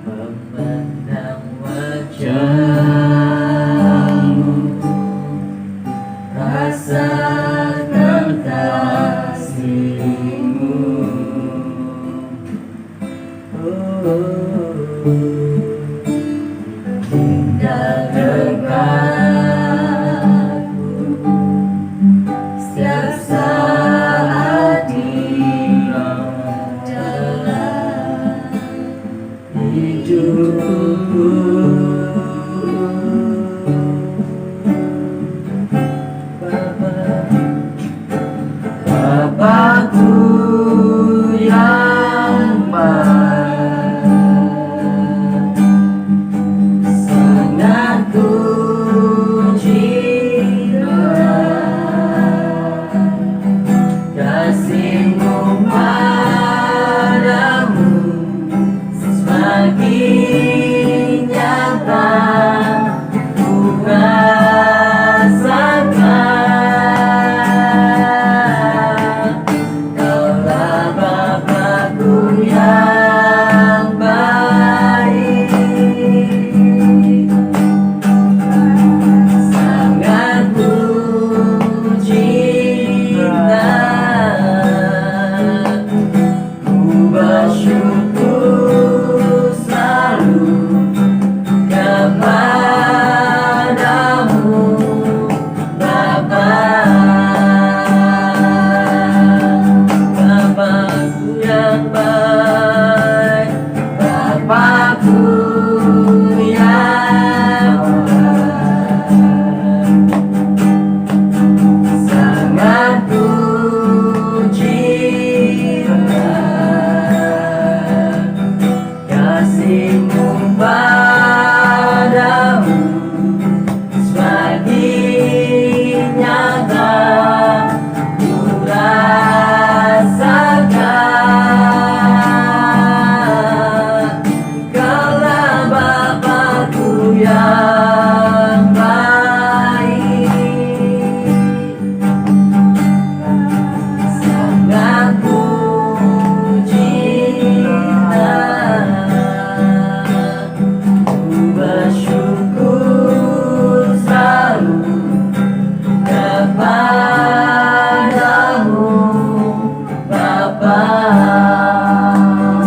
memandang wajahmu, rasakan kasihmu. Tinggal dekatku setiap saat di dalam hidupku. Bapakku yang baik, sangat ku cinta kasih-Mu padamu semakin nyata ku rasakan. Kaulah Bapakku yang baik, sangat ku cinta, ku bersyukur selalu kepadamu Bapa. Bapakku yang baik, Bapakku yang baik, sangat ku cinta kasih-Mu padamu semakin nyata ku rasakan. Kaulah Bapakku yang baik, sangat ku cinta, ku bersyukur selalu kepadamu Bapa.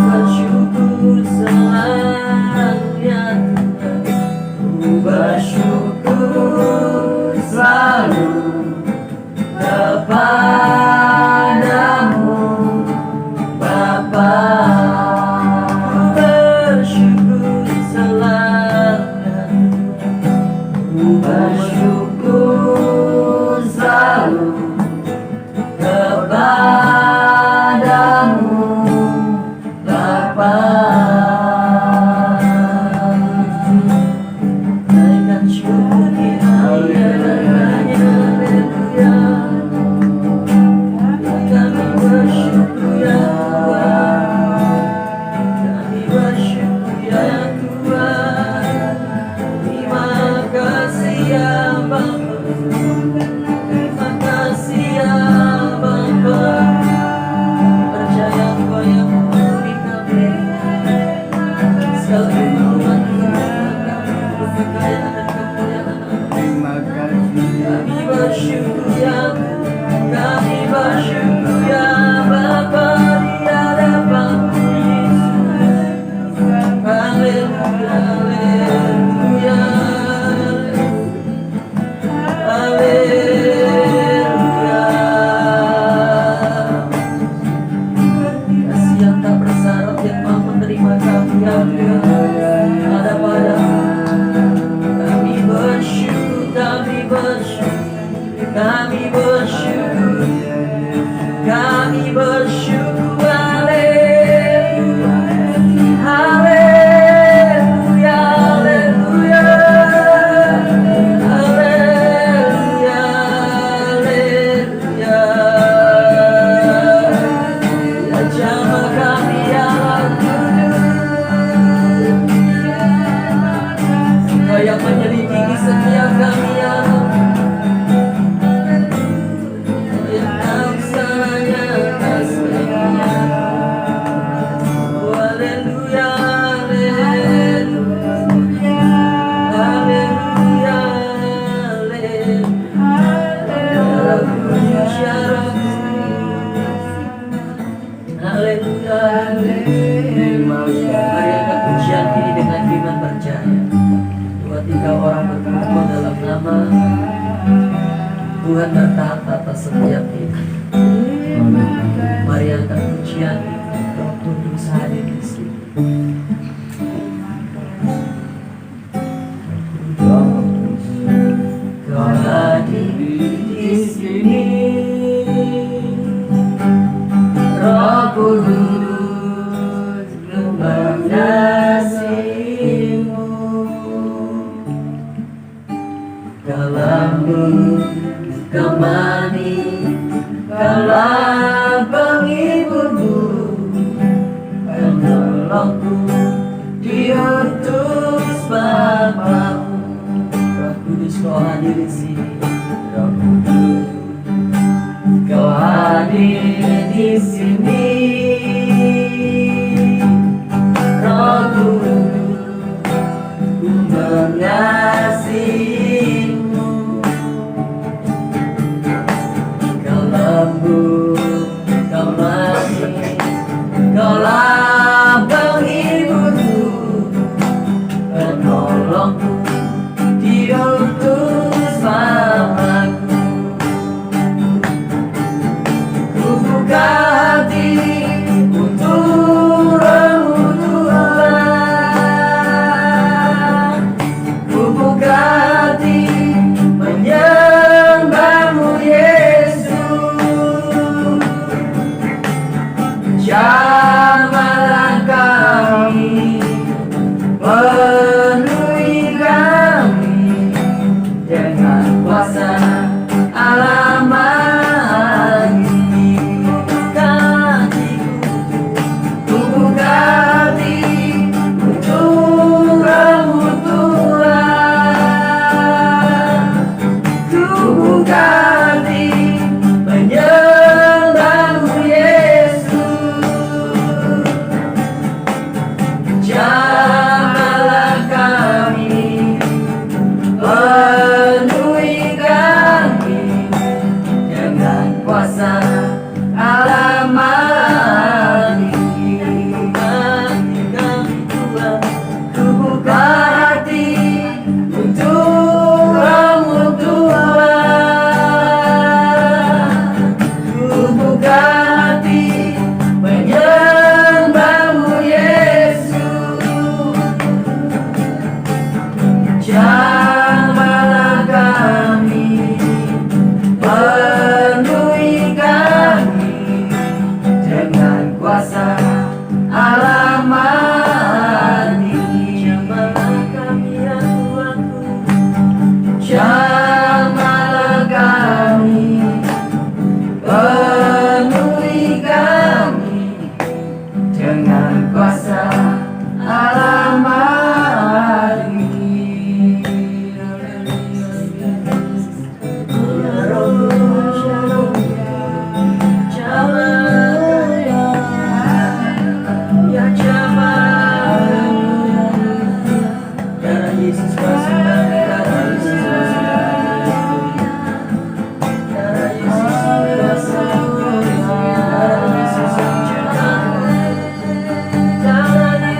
Bersyukur selalu ya Tuhan, ku bersyukur selalu kepadamu Bapa. Bersyukur selalu ya Tuhan, ku bersyukur selalu kepadamu Bapa. Naikkan syukur kita, haleluya. Kami bersyukur ya Tuhan, kami bersyukur ya Tuhan. Terima kasih ya Bapa, terima kasih ya Bapa. Percaya Engkau yang memberi kami segala keperluan kekayaan dan kemuliaan. Terima kasih. Kami bersyukur ya, kami bersyukur ya Bapa di hadapan-Mu Yesus. Haleluya, haleluya, haleluya. Kasih yang tak bersyarat yang mau menerima kami ya Tuhan ada padamu. Kami bersyukur, kami bersyukur, kami bersyukur, kami bersyukur. Haleluya, haleluya, haleluya, haleluya, haleluya. Ya jamaah kami yang kudus, haleluya. Mari angkat pujian ini dengan iman percaya. 2-3 orang berkumpul dalam nama Tuhan bertahta atas setiap hidup. Mari angkat pujian ini, Roh Kudus hadir di sini. Kau hadir di sini, Roh Kudus mengasihimu. Kalahmu kemani, kalah penghiburmu, penolongku diutus Bapa-Mu. Roh Kudus kau hadir di sini, Roh Kudus kau hadir di sini, Roh Kudus ku mengasihimu. Kau lembut, kau manis, kaulah penghiburku, penolongku diutus Bapa-Ku. Ku buka hati untuk Roh-Mu Tuhan, ku buka hati menyembah-Mu Yesus. Jamahlah kami, penuhi kami dengan kuasa Allah Maha-Tinggi. Ku buka hati untuk Roh-Mu Tuhan, ku buka hati menyembah-Mu Yesus. Jamahlah kami, penuhi kami dengan kuasa Allah Maha-Tinggi. Hati kami Tuhan, ku buka hati untuk Roh-Mu Tuhan, ku buka hati menyembah-Mu Yesus. Jamahlah kami, penuhi kami dengan kuasa Allah Maha-Tinggi. Jamahlah kami ya Tuhanku, jamahlah kami, penuhi kami dengan kuasa Allah Maha-Tinggi. Ya Roh, Shalom, ya Jamal, darah Yesus bersinar, darah Yesus bersinar, darah Yesus bersinar, darah Yesus bersinar, darah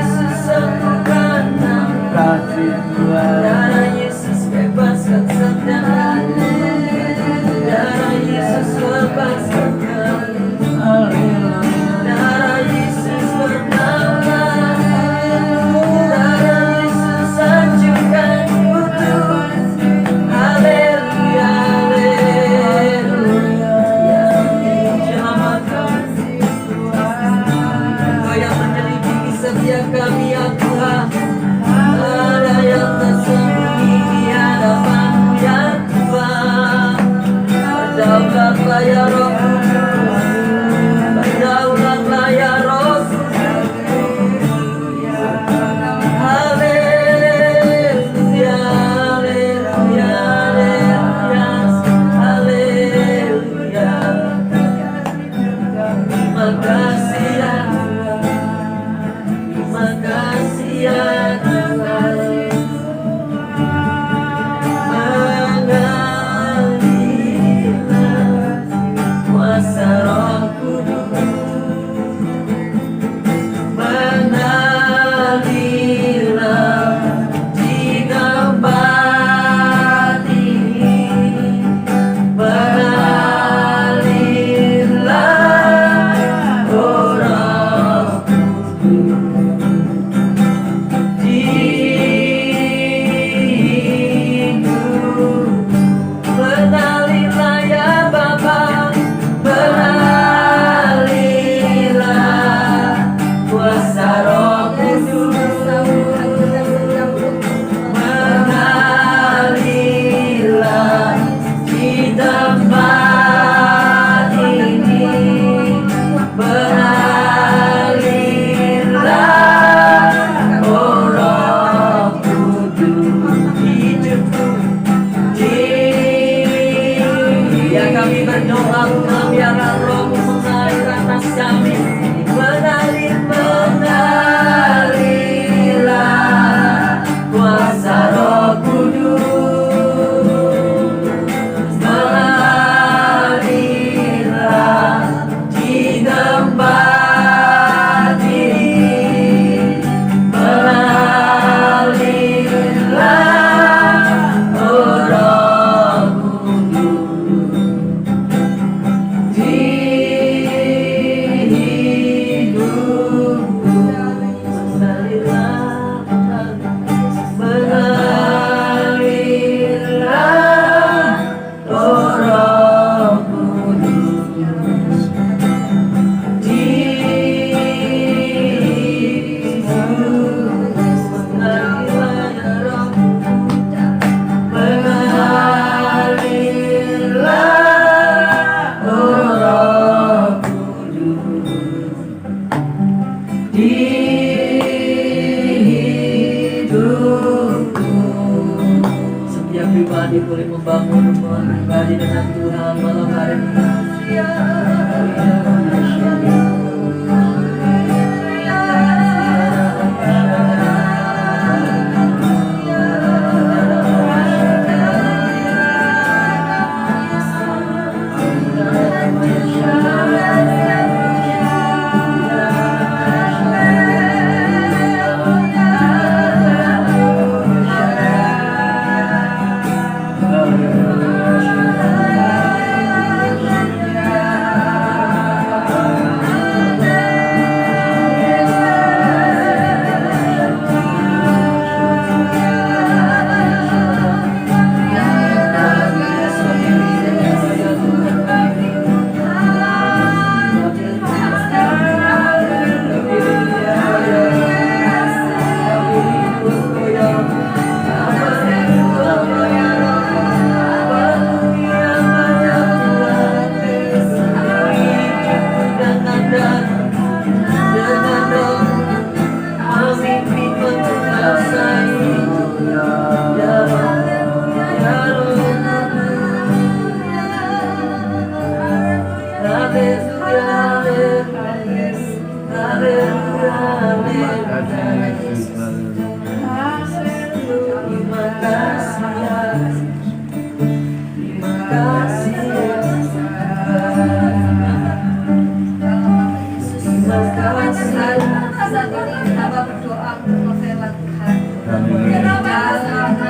di hidupku. Setiap pribadi boleh membangun rumah pribadi dengan Tuhan malam hari ini.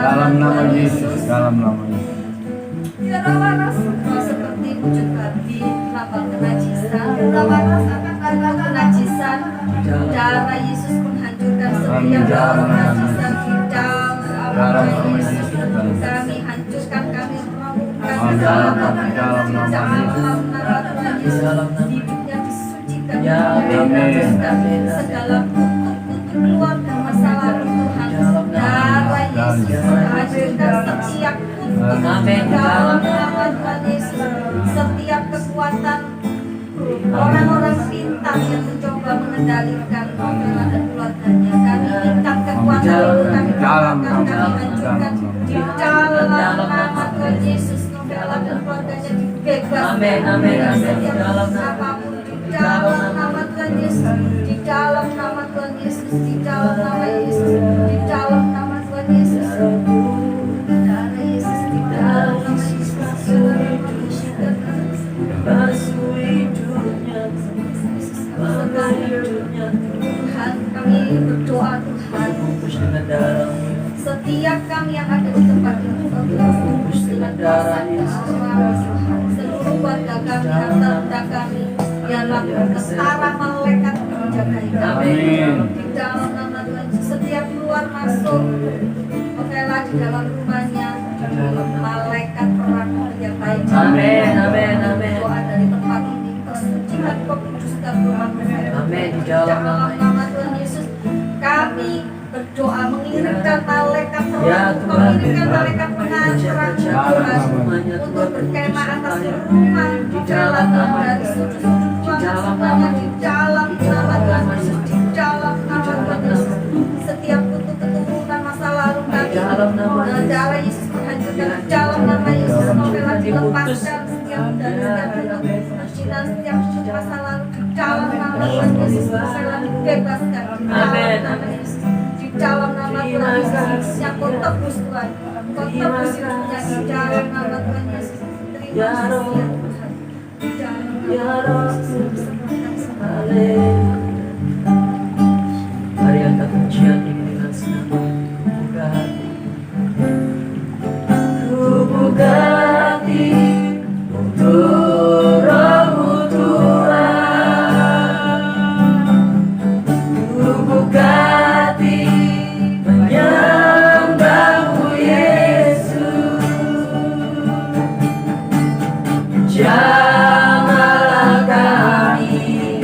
Dalam nama Yesus, dalam nama Yesus. Seperti wujud babi, lambang kenajisan, darah Yesus menghancurkan setiap kenajisan di dalam nama Yesus. Kami hancurkan, kami melakukan dalam nama Yesus. Hidupnya disucikan, segala kutuk keluarga masa lalu Tuhan. Darah Yesus menghancurkan setiap kutuk dalam nama Tuhan Yesus. Setiap kekuatan orang-orang pintar yang mencoba mengendalikan Novela dan keluarganya, kami ikat kekuatan itu, kami katakan, kami hancurkan di dalam nama Tuhan Yesus. Novela dan keluarganya dibebaskan dari setiap apapun di dalam nama Tuhan Yesus, di dalam nama Tuhan Yesus, di dalam nama Yesus, di dalam nama Tuhan Yesus. Darah Yesus di dalam nama Yesus. Basuh hidupnya, basuh hidupnya. Tuhan, kami berdoa Tuhan, Bungkus dengan darah, setiap kami yang ada di tempat ini, bungkus dengan darah Yesus. seluruh warga kami, harta benda kami, biarlah ketara malaikat menjaga kami. Amin. Di dalam nama Tuhan Yesus, setiap keluar masuk, Novela di dalam rumahnya, malaikat perang menyertai kami. Amin, amin, amin. Doa dari tempat ini, kesucian kekuduskan rumah Novela. Amin, di dalam nama Tuhan Yesus, kami berdoa mengirimkan malaikat Ya, perang, Tuhan. mengirimkan malaikat pengacara Tuhan untuk berkemah atas rumah Novela dari sudut-sudut ruangan semuanya di dalam nama Tuhan Yesus, di dalam nama Tuhan Yesus. Setiap kutuk keturunan masa lalu kami, darah Yesus menghancurkan di dalam nama Yesus. Novela dilepaskan setiap dari setiap kesucian, setiap masa lalu di dalam nama Tuhan Yesus. Novela dibebaskan di dalam nama Yesus. Di dalam nama Tuhan Yesus, yang kau tebus Tuhan, kau tebus hidupnya di dalam nama Tuhan Yesus. Terima kasih ya Tuhan. Di dalam nama Yesus. Mari angkat pujian ini dengan senang. Buka hati, ku buka hati untuk Roh-Mu Tuhan. Ku buka hati menyembah-Mu Yesus. Jamahlah kami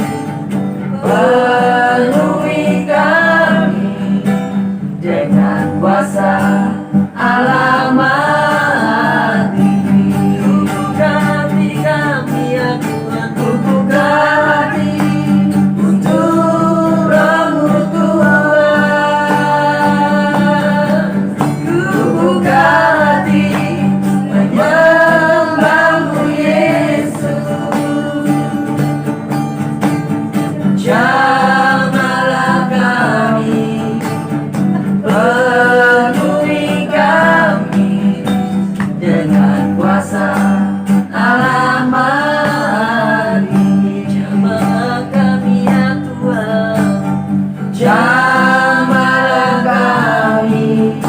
Jamahlah kami,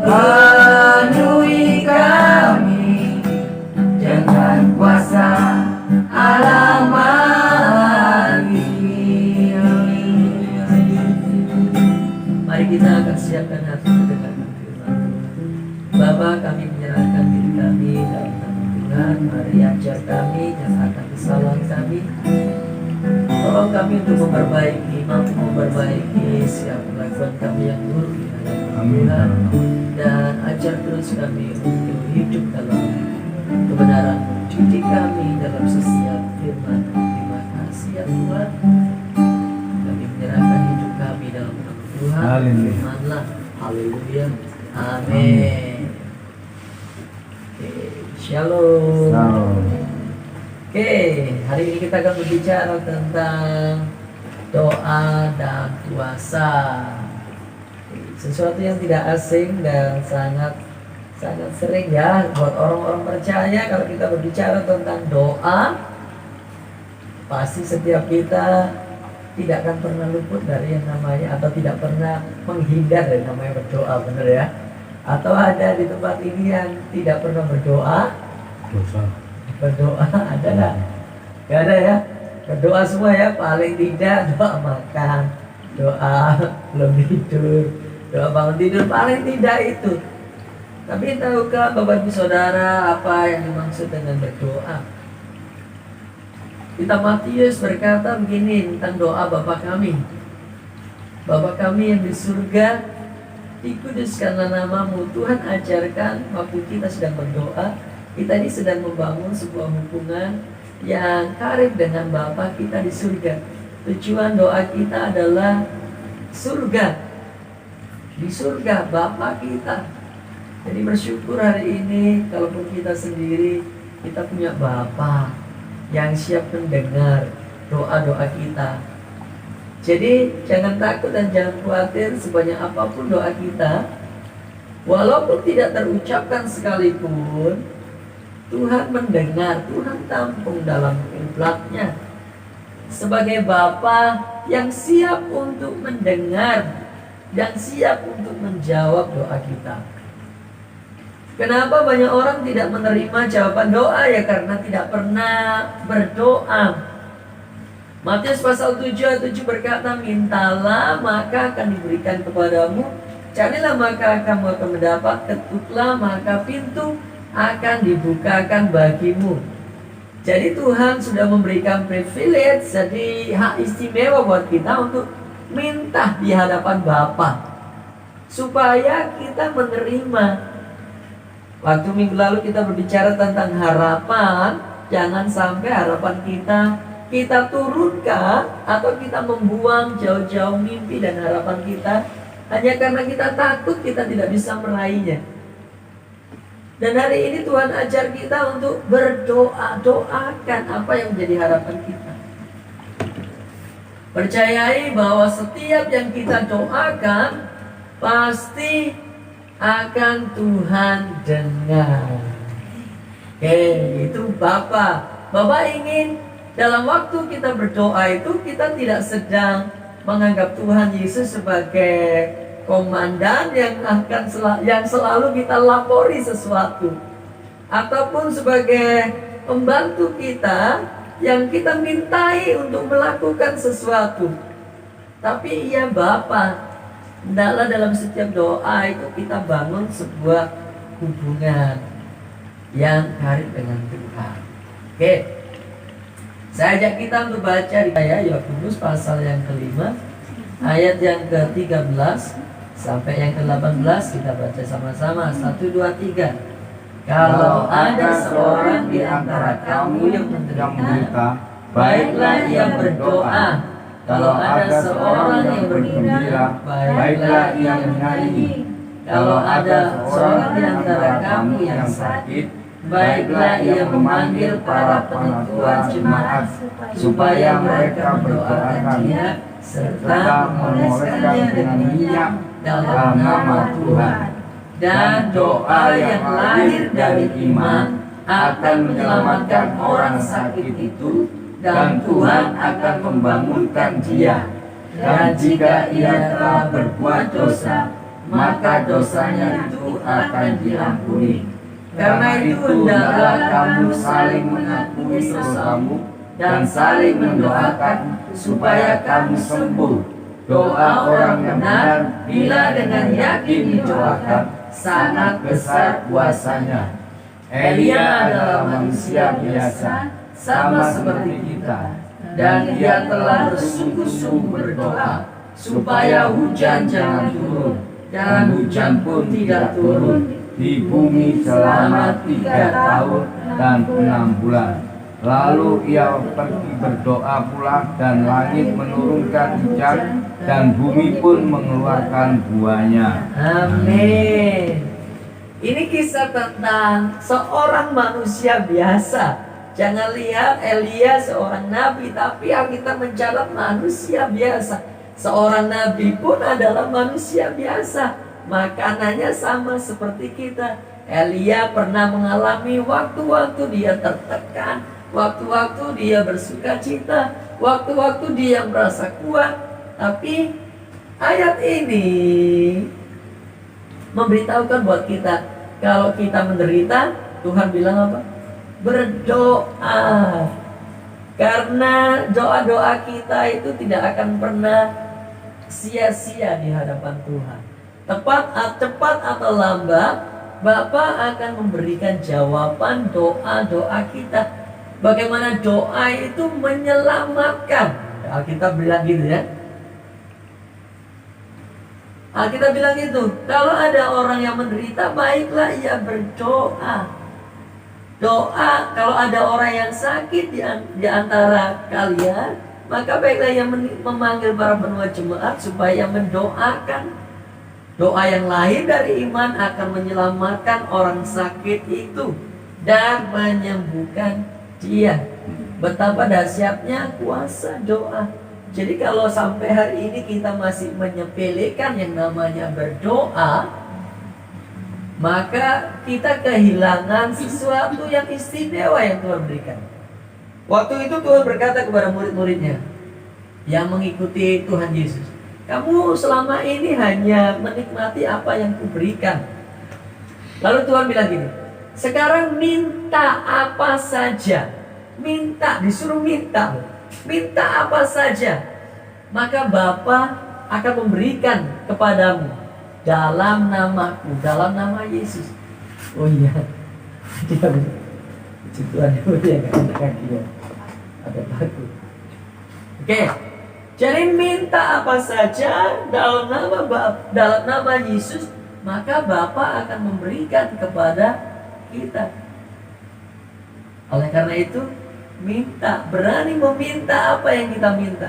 penuhi kami dengan kuasa Allah Maha. Mari kita akan siapkan hati mendengar firman. Bapa, kami menyerahkan diri kami dalam nama Tuhan. Mari ajar kami, nyatakan kesalahan kami. Tolong kami untuk memperbaiki, mampu memperbaiki setiap kelakuan kami yang buruk di hadapan Tuhan. Dan ajar terus kami untuk hidup dalam kebenaran. Didik kami dalam setiap firman. Terima kasih ya Tuhan. Kami menyerahkan hidup kami dalam nama Tuhan. Firman-Lah. Haleluya. Amin. Oke, Shalom. Oke, hari ini kita akan berbicara tentang doa dan puasa. Sesuatu yang tidak asing dan sangat sering ya buat orang-orang percaya. Kalau kita berbicara tentang doa, pasti setiap kita tidak akan pernah luput dari yang namanya, atau tidak pernah menghindar dari namanya berdoa, benar ya? Atau ada di tempat ini yang tidak pernah berdoa? Berdoa ada nggak? Gak ada ya. Berdoa semua ya. Paling tidak doa makan, doa belum tidur, doa bangun tidur, paling tidak itu. Tapi tahukah Bapak Ibu Saudara apa yang dimaksud dengan berdoa? Kitab Matius berkata begini tentang doa Bapa kami. Bapa kami yang di surga, dikuduskanlah namamu. Tuhan ajarkan waktu kita sedang berdoa, kita ini sedang membangun sebuah hubungan yang karib dengan Bapa kita di surga. Tujuan doa kita adalah surga. Di surga Bapa kita. Jadi bersyukur hari ini, kalaupun kita sendiri, kita punya Bapa yang siap mendengar doa-doa kita. Jadi jangan takut dan jangan khawatir sebanyak apapun doa kita, walaupun tidak terucapkan sekalipun, Tuhan mendengar, Tuhan tampung dalam implatnya. Sebagai Bapa yang siap untuk mendengar, yang siap untuk menjawab doa kita. Kenapa banyak orang tidak menerima jawaban doa? Ya karena tidak pernah berdoa. Matius pasal 7 ayat 7 berkata, mintalah maka akan diberikan kepadamu, carilah maka kamu akan mendapat, ketuklah maka pintu akan dibukakan bagimu. Jadi Tuhan sudah memberikan privilege, jadi hak istimewa buat kita untuk minta di hadapan Bapa, supaya kita menerima. Waktu minggu lalu kita berbicara tentang harapan. Jangan sampai harapan kita turunkan, atau kita membuang jauh-jauh mimpi dan harapan kita hanya karena kita takut kita tidak bisa meraihnya. Dan hari ini Tuhan ajar kita untuk berdoa. Doakan apa yang menjadi harapan kita. Percayai bahwa setiap yang kita doakan pasti akan Tuhan dengar. Oke, itu Bapa. Bapa ingin dalam waktu kita berdoa itu, kita tidak sedang menganggap Tuhan Yesus sebagai komandan yang selalu kita lapori sesuatu, ataupun sebagai pembantu kita yang kita mintai untuk melakukan sesuatu. Tapi ia Bapa. Hendaklah dalam setiap doa itu kita bangun sebuah hubungan yang karib dengan Tuhan. Oke, saya ajak kita untuk baca di Yakobus pasal yang kelima, ayat yang ke-13 sampai yang ke-18. Kita baca sama-sama. 1, 2, 3. Kalau ada seorang di antara kamu yang menderita, baiklah ia berdoa. Kalau ada seorang yang bergembira, baiklah ia menyanyi. Kalau ada seorang di antara kamu yang sakit, baiklah ia memanggil para penetua jemaat, supaya mereka mendoakan dia, serta mengoleskannya dengan minyak dalam nama Tuhan. Dan doa yang lahir dari iman akan menyelamatkan orang sakit itu, dan Tuhan akan membangunkan dia. Dan jika ia telah berbuat dosa, maka dosanya itu akan diampuni. Karena itu hendaklah kamu saling mengakui dosamu dan saling mendoakan supaya kamu sembuh. Doa orang yang benar bila dengan yakin didoakan sangat besar kuasanya. Elia adalah manusia biasa, sama seperti kita, dan dia telah bersungguh-sungguh berdoa supaya hujan jangan turun, dan hujan pun tidak turun di bumi selama 3 tahun dan 6 bulan. Lalu ia pergi berdoa pula, dan langit menurunkan hujan, dan bumi pun mengeluarkan buahnya. Amin. Ini kisah tentang seorang manusia biasa. Jangan lihat Elia seorang nabi, tapi Alkitab mencatat manusia biasa. Seorang nabi pun adalah manusia biasa. Makanannya sama seperti kita. Elia pernah mengalami waktu-waktu dia tertekan, waktu-waktu dia bersuka cita, waktu-waktu dia merasa kuat. Tapi ayat ini memberitahukan buat kita, kalau kita menderita, Tuhan bilang apa? Berdoa. Karena doa-doa kita itu tidak akan pernah sia-sia di hadapan Tuhan. Cepat atau lambat, Bapa akan memberikan jawaban doa-doa kita. Bagaimana doa itu menyelamatkan. Alkitab bilang gitu ya. Alkitab bilang gitu. Kalau ada orang yang menderita, baiklah ia berdoa. Doa, kalau ada orang yang sakit di antara kalian, maka baiklah ia memanggil para penua jemaat supaya mendoakan. Doa yang lahir dari iman akan menyelamatkan orang sakit itu dan menyembuhkan dia. Betapa dahsyatnya kuasa doa. Jadi kalau sampai hari ini kita masih menyepelekan yang namanya berdoa, maka kita kehilangan sesuatu yang istimewa yang Tuhan berikan. Waktu itu Tuhan berkata kepada murid-muridnya yang mengikuti Tuhan Yesus, kamu selama ini hanya menikmati apa yang kuberikan. Lalu Tuhan bilang gini, sekarang minta apa saja. Minta, disuruh minta. Minta apa saja, maka Bapa akan memberikan kepadamu dalam namaku, dalam nama Yesus. Oh iya, dia Tuhan dia nggak ada kaki ya, ada paku. Oke, jadi minta apa saja dalam nama Yesus, maka Bapa akan memberikan kepada kita. Oleh karena itu, minta, berani meminta apa yang kita minta.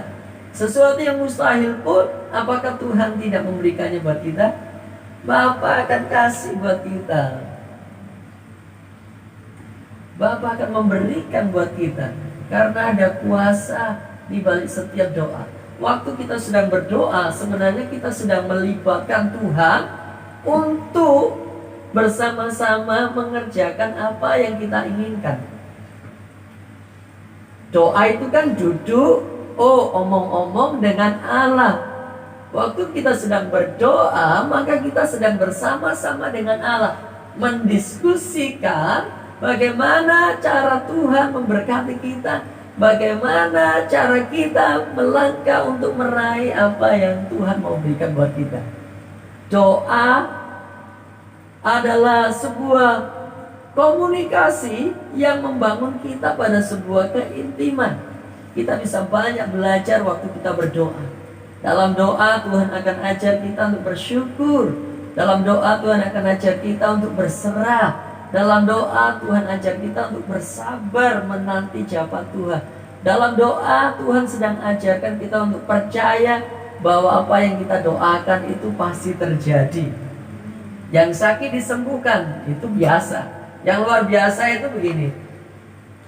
Sesuatu yang mustahil pun, apakah Tuhan tidak memberikannya buat kita? Bapa akan kasih buat kita. Bapa akan memberikan buat kita, karena ada kuasa di balik setiap doa. Waktu kita sedang berdoa, sebenarnya kita sedang melibatkan Tuhan untuk bersama-sama mengerjakan apa yang kita inginkan. Doa itu kan duduk, omong-omong dengan Allah. Waktu kita sedang berdoa, maka kita sedang bersama-sama dengan Allah, mendiskusikan bagaimana cara Tuhan memberkati kita, bagaimana cara kita melangkah untuk meraih apa yang Tuhan mau berikan buat kita. Doa adalah sebuah komunikasi yang membangun kita pada sebuah keintiman. Kita bisa banyak belajar waktu kita berdoa. Dalam doa Tuhan akan ajar kita untuk bersyukur. Dalam doa Tuhan akan ajar kita untuk berserah. Dalam doa Tuhan ajar kita untuk bersabar menanti jawaban Tuhan. Dalam doa Tuhan sedang ajarkan kita untuk percaya bahwa apa yang kita doakan itu pasti terjadi. Yang sakit disembuhkan, itu biasa. Yang luar biasa itu begini,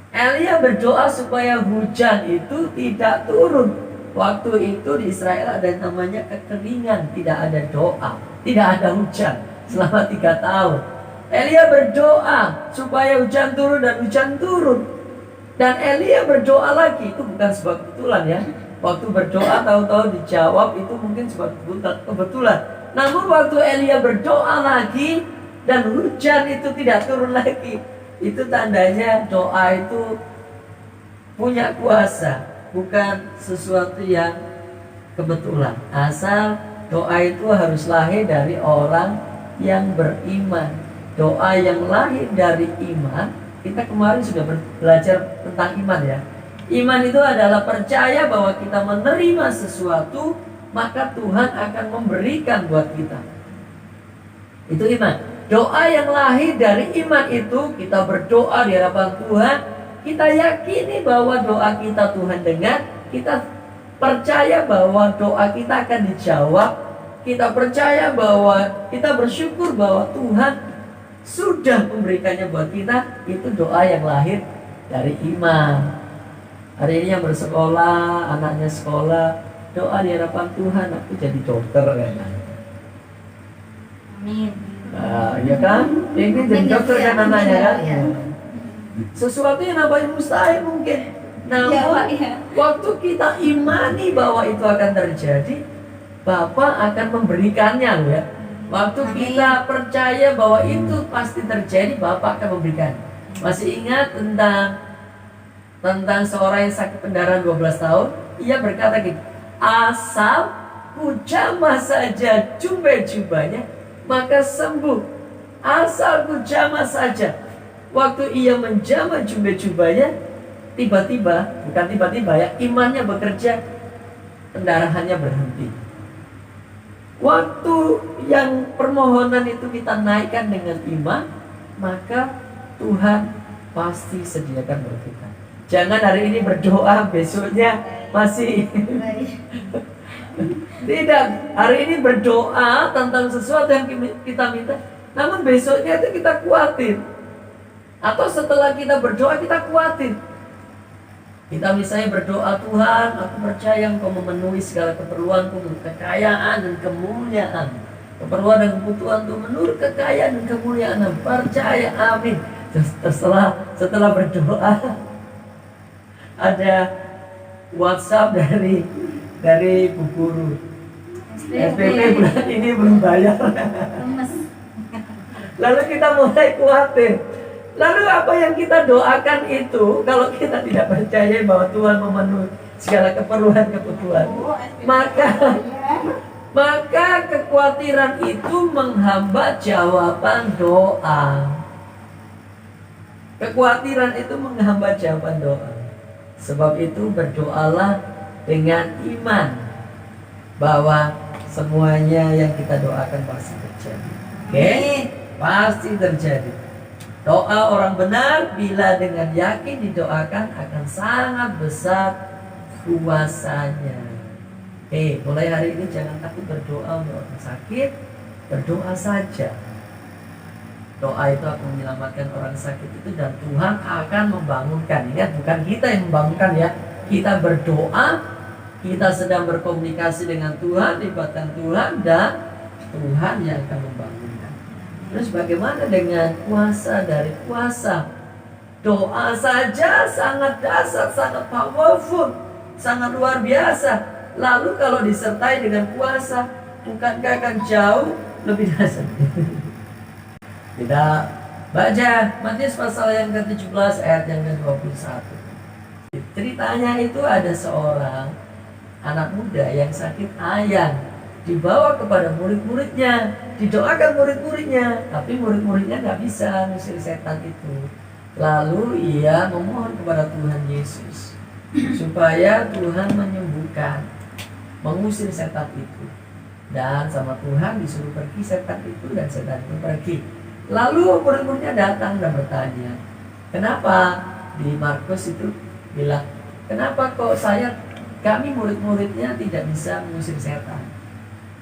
Elia berdoa supaya hujan itu tidak turun. Waktu itu di Israel ada namanya kekeringan, tidak ada doa, tidak ada hujan selama 3 tahun. Elia berdoa supaya hujan turun dan hujan turun. Dan Elia berdoa lagi, itu bukan sebuah kebetulan ya. Waktu berdoa tahu-tahu dijawab itu mungkin cuma kebetulan. Namun waktu Elia berdoa lagi dan hujan itu tidak turun lagi, itu tandanya doa itu punya kuasa, bukan sesuatu yang kebetulan. Asal doa itu harus lahir dari orang yang beriman. Doa yang lahir dari iman, kita kemarin sudah belajar tentang iman ya. Iman itu adalah percaya bahwa kita menerima sesuatu, maka Tuhan akan memberikan buat kita. Itu iman. Doa yang lahir dari iman itu, kita berdoa di hadapan Tuhan, kita yakini bahwa doa kita Tuhan dengar, kita percaya bahwa doa kita akan dijawab, kita percaya bahwa kita bersyukur bahwa Tuhan sudah memberikannya buat kita. Itu doa yang lahir dari iman. Hari ini yang bersekolah, anaknya sekolah, doa di hadapan Tuhan, aku jadi dokter kayaknya. Amin. Nah, ya kan? Ini jadi dokter kan anaknya kan? Sesuatu yang namanya mustahil mungkin. Namun waktu kita imani bahwa itu akan terjadi, Bapa akan memberikannya loh ya. Waktu kita percaya bahwa itu pasti terjadi, Bapa akan memberikan. Masih ingat tentang seorang yang sakit pendarahan 12 tahun? Ia berkata gitu, asal ku jamah saja jubah-jubahnya, maka sembuh. Asal ku jamah saja. Waktu ia menjamah jubah-jubahnya, tiba-tiba, bukan tiba-tiba ya, imannya bekerja, pendarahannya berhenti. Waktu yang permohonan itu kita naikkan dengan iman, maka Tuhan pasti sediakan berkat. Jangan hari ini berdoa, besoknya masih tidak. Hari ini berdoa tentang sesuatu yang kita minta, namun besoknya itu kita khawatir. Atau setelah kita berdoa kita khawatir. Kita misalnya berdoa, Tuhan, aku percaya Engkau memenuhi segala keperluanku, kekayaan dan kemuliaan. Keperluan dan kebutuhan itu menurut kekayaan dan kemuliaan. Percaya, amin. Setelah berdoa, ada WhatsApp dari Bu Guru. SPP bulan ini belum bayar. Lalu kita mulai khawatir. Lalu apa yang kita doakan itu, kalau kita tidak percaya bahwa Tuhan memenuhi segala keperluan, maka kekhawatiran itu menghambat jawaban doa. Kekhawatiran itu menghambat jawaban doa. Sebab itu berdoalah dengan iman bahwa semuanya yang kita doakan pasti terjadi. Oke? Pasti terjadi. Doa orang benar bila dengan yakin didoakan akan sangat besar kuasanya. Mulai hari ini jangan takut berdoa untuk orang sakit, berdoa saja. Doa itu akan menyelamatkan orang sakit itu dan Tuhan akan membangunkan. Ingat, bukan kita yang membangunkan ya. Kita berdoa, kita sedang berkomunikasi dengan Tuhan, libatkan Tuhan, dan Tuhan yang akan membangunkan. Terus bagaimana dengan kuasa dari kuasa? Doa saja sangat dasar, sangat powerful, sangat luar biasa. Lalu kalau disertai dengan kuasa, bukankah akan jauh lebih dasar? Kita baca Matius pasal yang ke-17 ayat yang ke-21. Ceritanya itu ada seorang anak muda yang sakit ayang, dibawa kepada murid-muridnya, didoakan murid-muridnya, tapi murid-muridnya nggak bisa ngusir setan itu. Lalu ia memohon kepada Tuhan Yesus supaya Tuhan menyembuhkan, mengusir setan itu. Dan sama Tuhan disuruh pergi setan itu, dan setan itu pergi. Lalu murid-muridnya datang dan bertanya, kenapa? Di Markus itu bilang, kenapa kok kami murid-muridnya tidak bisa mengusir setan?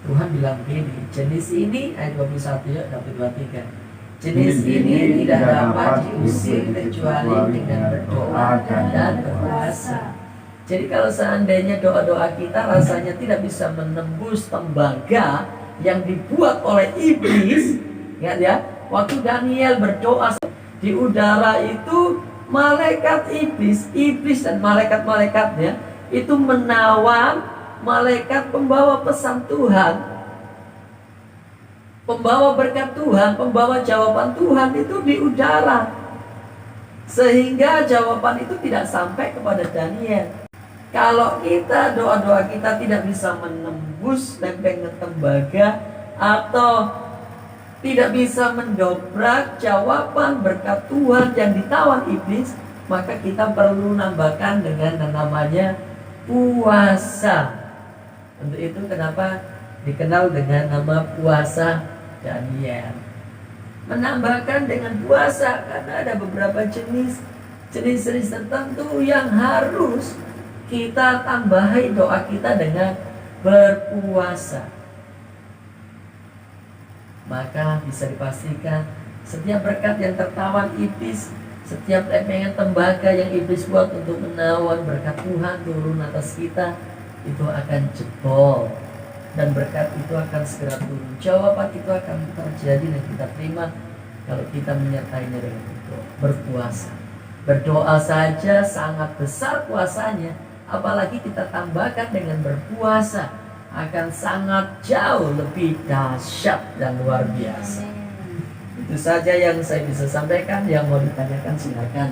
Tuhan bilang begini, jenis ini ayat 21 ya, sampai 23. Jenis ini tidak dapat diusir kecuali dengan berdoa dan berpuasa. Jadi kalau seandainya doa-doa kita rasanya tidak bisa menembus tembaga yang dibuat oleh iblis, ingat ya, waktu Daniel berdoa di udara itu malaikat iblis dan malaikat-malaikatnya itu menawan malaikat pembawa pesan Tuhan, pembawa berkat Tuhan, pembawa jawaban Tuhan itu di udara, sehingga jawaban itu tidak sampai kepada Daniel. Kalau kita, doa-doa kita tidak bisa menembus lempengan tembaga atau tidak bisa mendobrak jawaban berkat Tuhan yang ditawan iblis, maka kita perlu nambahkan dengan yang namanya puasa. Untuk itu kenapa dikenal dengan nama puasa Daniel. Menambahkan dengan puasa karena ada beberapa jenis tertentu yang harus kita tambahi doa kita dengan berpuasa. Maka bisa dipastikan setiap berkat yang tertawan iblis, setiap lempengan tembaga yang iblis buat untuk menawan berkat Tuhan turun atas kita, itu akan jebol. Dan berkat itu akan segera turun. Jawaban itu akan terjadi dan kita terima kalau kita menyertainya dengan berpuasa. Berdoa saja sangat besar puasanya, apalagi kita tambahkan dengan berpuasa, akan sangat jauh lebih dahsyat dan luar biasa. Itu saja yang saya bisa sampaikan. Yang mau ditanyakan silakan.